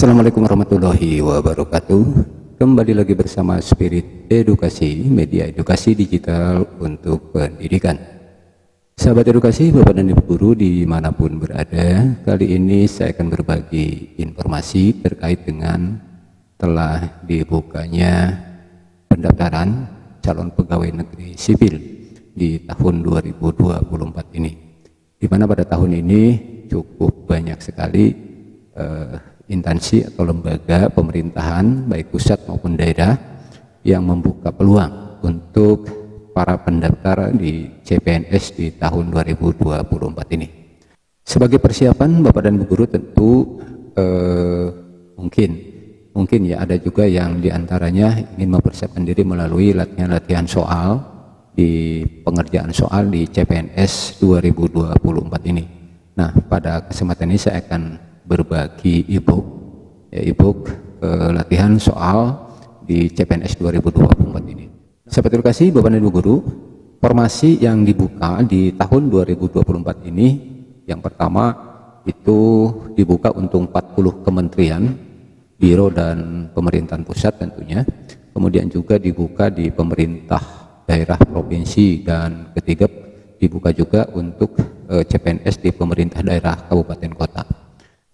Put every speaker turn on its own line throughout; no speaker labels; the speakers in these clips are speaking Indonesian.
Assalamualaikum warahmatullahi wabarakatuh. Kembali lagi bersama Spirit Edukasi, media edukasi digital untuk pendidikan. Sahabat edukasi, Bapak dan Ibu guru dimanapun berada, kali ini saya akan berbagi informasi terkait dengan telah dibukanya pendaftaran calon pegawai negeri sipil di tahun 2024 ini, di mana pada tahun ini cukup banyak sekali instansi atau lembaga pemerintahan baik pusat maupun daerah yang membuka peluang untuk para pendaftar di CPNS di tahun 2024 ini. Sebagai persiapan Bapak dan Ibu guru tentu mungkin ya ada juga yang diantaranya ingin mempersiapkan diri melalui latihan-latihan soal di pengerjaan soal di CPNS 2024 ini. Nah, pada kesempatan ini saya akan berbagi e-book latihan soal di CPNS 2024 ini. Sahabat edukasi, Bapak dan Ibu guru, formasi yang dibuka di tahun 2024 ini, yang pertama itu dibuka untuk 40 kementerian, biro dan pemerintahan pusat tentunya, kemudian juga dibuka di pemerintah daerah provinsi, dan ketiga dibuka juga untuk CPNS di pemerintah daerah kabupaten kota.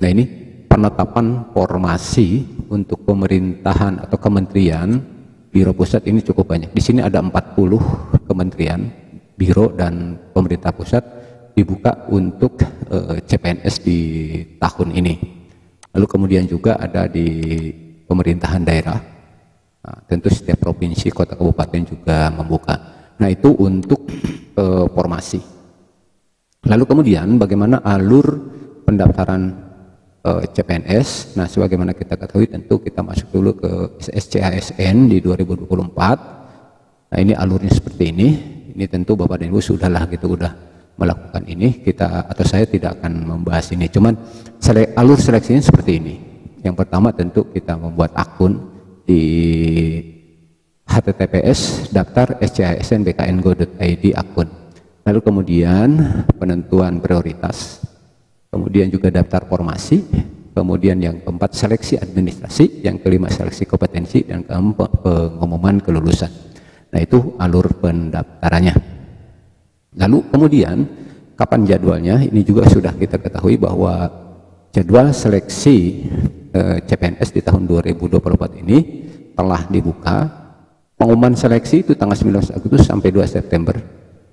Nah, ini penetapan formasi untuk pemerintahan atau kementerian, biro pusat ini cukup banyak. Di sini ada 40 kementerian, biro dan pemerintah pusat dibuka untuk CPNS di tahun ini. Lalu kemudian juga ada di pemerintahan daerah. Nah, tentu setiap provinsi, kota, kabupaten juga membuka. Nah, itu untuk formasi. Lalu kemudian bagaimana alur pendaftaran CPNS? Nah, sebagaimana kita ketahui tentu kita masuk dulu ke SCASN di 2024. Nah, ini alurnya seperti ini. Ini tentu Bapak dan Ibu sudahlah udah melakukan ini. Kita atau saya tidak akan membahas ini. Cuman alur seleksinya seperti ini. Yang pertama tentu kita membuat akun di https daftar scasn.bkn.go.id akun. Lalu kemudian penentuan prioritas, kemudian juga daftar formasi, kemudian yang keempat seleksi administrasi, yang kelima seleksi kompetensi, dan keempat pengumuman kelulusan. Nah, itu alur pendaftarannya. Lalu kemudian kapan jadwalnya? Ini juga sudah kita ketahui bahwa jadwal seleksi CPNS di tahun 2024 ini telah dibuka. Pengumuman seleksi itu tanggal 19 Agustus sampai 2 September.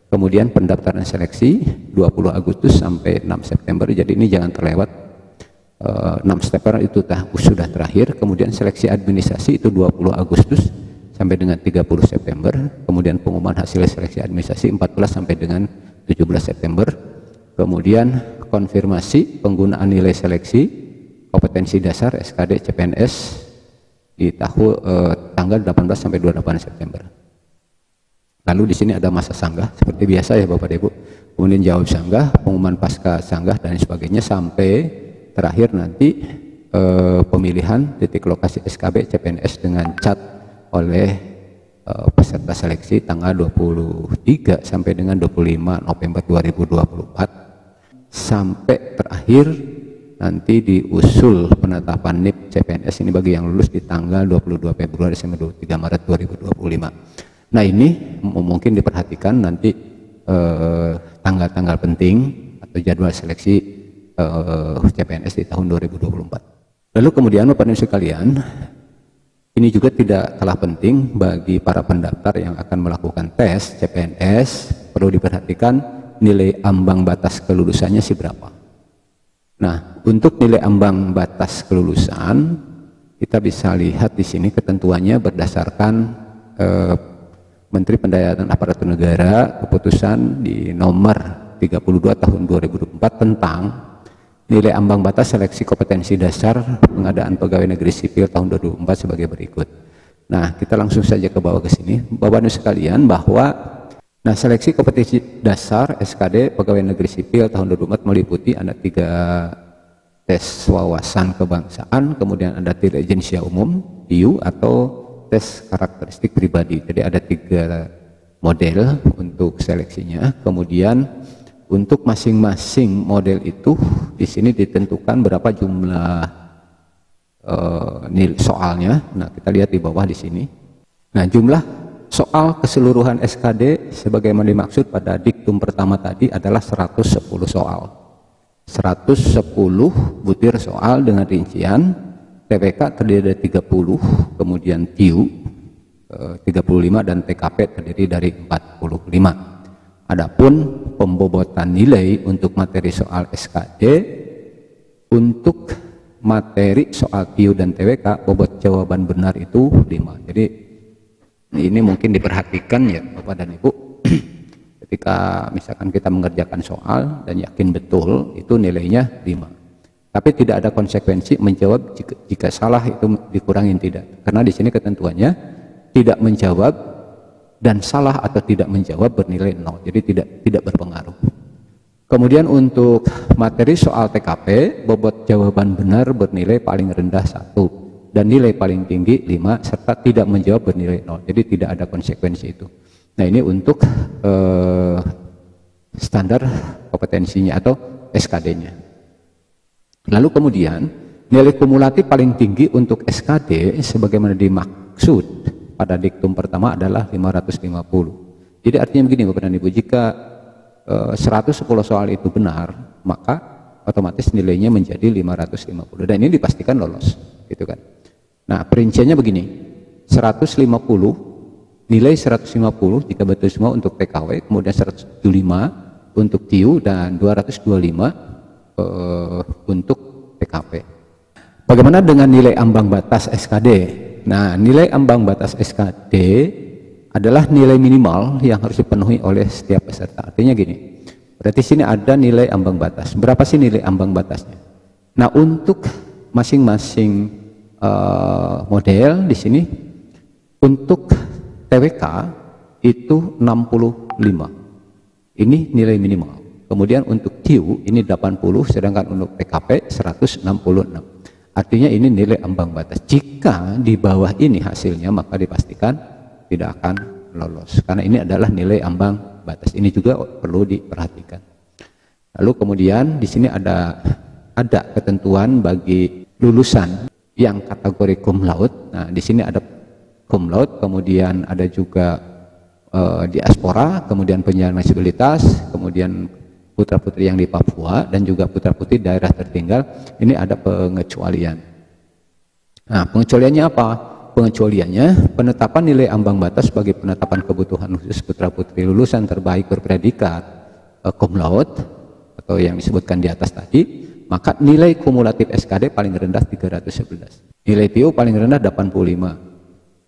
Kemudian pendaftaran seleksi 20 Agustus sampai 6 September. Jadi ini jangan terlewat. 6 September itu sudah terakhir. Kemudian seleksi administrasi itu 20 Agustus sampai dengan 30 September. Kemudian pengumuman hasil seleksi administrasi 14 sampai dengan 17 September. Kemudian konfirmasi penggunaan nilai seleksi kompetensi dasar SKD CPNS di tanggal 18 sampai 28 September. Lalu di sini ada masa sanggah seperti biasa ya Bapak Ibu. Kemudian jawab sanggah, pengumuman pasca sanggah dan sebagainya, sampai terakhir nanti pemilihan titik lokasi SKB CPNS dengan cat oleh peserta seleksi tanggal 23 sampai dengan 25 November 2024, sampai terakhir nanti diusul penetapan NIP CPNS ini bagi yang lulus di tanggal 22 Februari sampai 23 Maret 2025. Nah, ini mungkin diperhatikan nanti tanggal-tanggal penting atau jadwal seleksi CPNS di tahun 2024. Lalu kemudian Bapak dan Ibu sekalian, ini juga tidak kalah penting bagi para pendaftar yang akan melakukan tes CPNS, perlu diperhatikan nilai ambang batas kelulusannya berapa. Nah, untuk nilai ambang batas kelulusan kita bisa lihat di sini ketentuannya berdasarkan Menteri Pendayaan Aparatur Negara keputusan di nomor 32 tahun 2024 tentang nilai ambang batas seleksi kompetensi dasar pengadaan pegawai negeri sipil tahun 2024 sebagai berikut. Nah, kita langsung saja ke bawah ke sini. Bapak Ibu sekalian, bahwa seleksi kompetensi dasar SKD pegawai negeri sipil tahun 2024 meliputi ada 3 tes wawasan kebangsaan, kemudian ada tes agensia umum TIU atau tes karakteristik pribadi. Jadi ada 3 model untuk seleksinya. Kemudian untuk masing-masing model itu di sini ditentukan berapa jumlah soalnya. Nah, kita lihat di bawah di sini. Nah, jumlah soal keseluruhan SKD sebagaimana dimaksud pada diktum pertama tadi adalah 110 soal. 110 butir soal dengan rincian TWK terdiri dari 30, kemudian TIU 35 dan TKP terdiri dari 45. Adapun pembobotan nilai untuk materi soal SKD, untuk materi soal TIU dan TWK bobot jawaban benar itu 5. Jadi ini mungkin diperhatikan ya Bapak dan Ibu, ketika misalkan kita mengerjakan soal dan yakin betul itu nilainya 5. Tapi tidak ada konsekuensi menjawab jika salah itu dikurangin, tidak. Karena di sini ketentuannya tidak menjawab dan salah atau tidak menjawab bernilai 0. Jadi tidak berpengaruh. Kemudian untuk materi soal TKP, bobot jawaban benar bernilai paling rendah 1 dan nilai paling tinggi 5 serta tidak menjawab bernilai 0. Jadi tidak ada konsekuensi itu. Nah, ini untuk standar kompetensinya atau SKD-nya. Lalu kemudian nilai kumulatif paling tinggi untuk SKD sebagaimana dimaksud pada diktum pertama adalah 550. Jadi artinya begini Bapak dan Ibu, jika 110 soal itu benar, maka otomatis nilainya menjadi 550 dan ini dipastikan lolos, gitu kan. Nah, perinciannya begini. 150 nilai 150 jika betul semua untuk TKW, kemudian 175 untuk TIU dan 225 untuk TKP. Bagaimana dengan nilai ambang batas SKD? Nah, nilai ambang batas SKD adalah nilai minimal yang harus dipenuhi oleh setiap peserta. Artinya gini, berarti sini ada nilai ambang batas. Berapa sih nilai ambang batasnya? Nah, untuk masing-masing model di sini, untuk TWK itu 65. Ini nilai minimal. Kemudian untuk TIU ini 80, sedangkan untuk TKP 166. Artinya ini nilai ambang batas. Jika di bawah ini hasilnya, maka dipastikan tidak akan lolos. Karena ini adalah nilai ambang batas. Ini juga perlu diperhatikan. Lalu kemudian di sini ada ketentuan bagi lulusan yang kategori cum laude. Nah, di sini ada cum laude, kemudian ada juga diaspora, kemudian penyandang disabilitas, kemudian putra-putri yang di Papua dan juga putra-putri daerah tertinggal. Ini ada pengecualian. Nah, pengecualiannya apa? Pengecualiannya penetapan nilai ambang batas sebagai penetapan kebutuhan khusus putra-putri lulusan terbaik berpredikat cum laude atau yang disebutkan di atas tadi, maka nilai kumulatif SKD paling rendah 311. Nilai TIU paling rendah 85.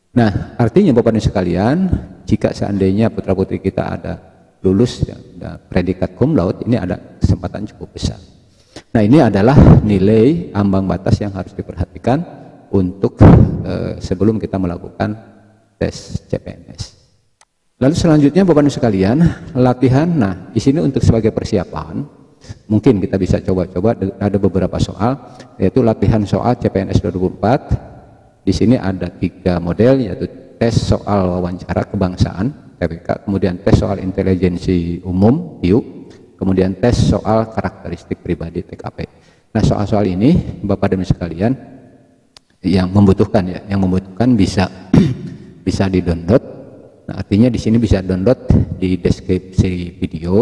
Nah, artinya Bapak dan sekalian, jika seandainya putra-putri kita ada lulus predikat cum laude, ini ada kesempatan cukup besar. Nah, ini adalah nilai ambang batas yang harus diperhatikan untuk sebelum kita melakukan tes CPNS. Lalu selanjutnya Bapak dan sekalian, latihan. Nah, di sini untuk sebagai persiapan, mungkin kita bisa coba-coba, ada beberapa soal, yaitu latihan soal CPNS 2004. Di sini ada 3 model, yaitu tes soal wawancara kebangsaan TWK, kemudian tes soal intelijensi umum TIU, kemudian tes soal karakteristik pribadi TKP. Nah, soal-soal ini Bapak dan sekalian yang membutuhkan bisa bisa di-download. Nah, artinya di sini bisa download di deskripsi video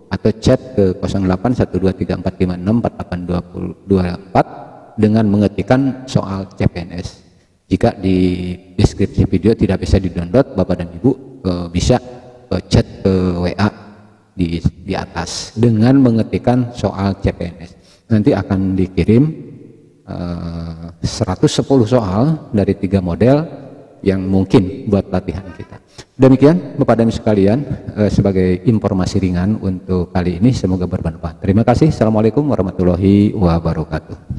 atau chat ke 081234564824 dengan mengetikkan soal CPNS. Jika di deskripsi video tidak bisa di-download, Bapak dan Ibu bisa chat ke WA di atas dengan mengetikkan soal CPNS. Nanti akan dikirim 110 soal dari 3 model yang mungkin buat latihan kita. Demikian Bapak dan sekalian, sebagai informasi ringan untuk kali ini, semoga bermanfaat. Terima kasih. Assalamualaikum warahmatullahi wabarakatuh.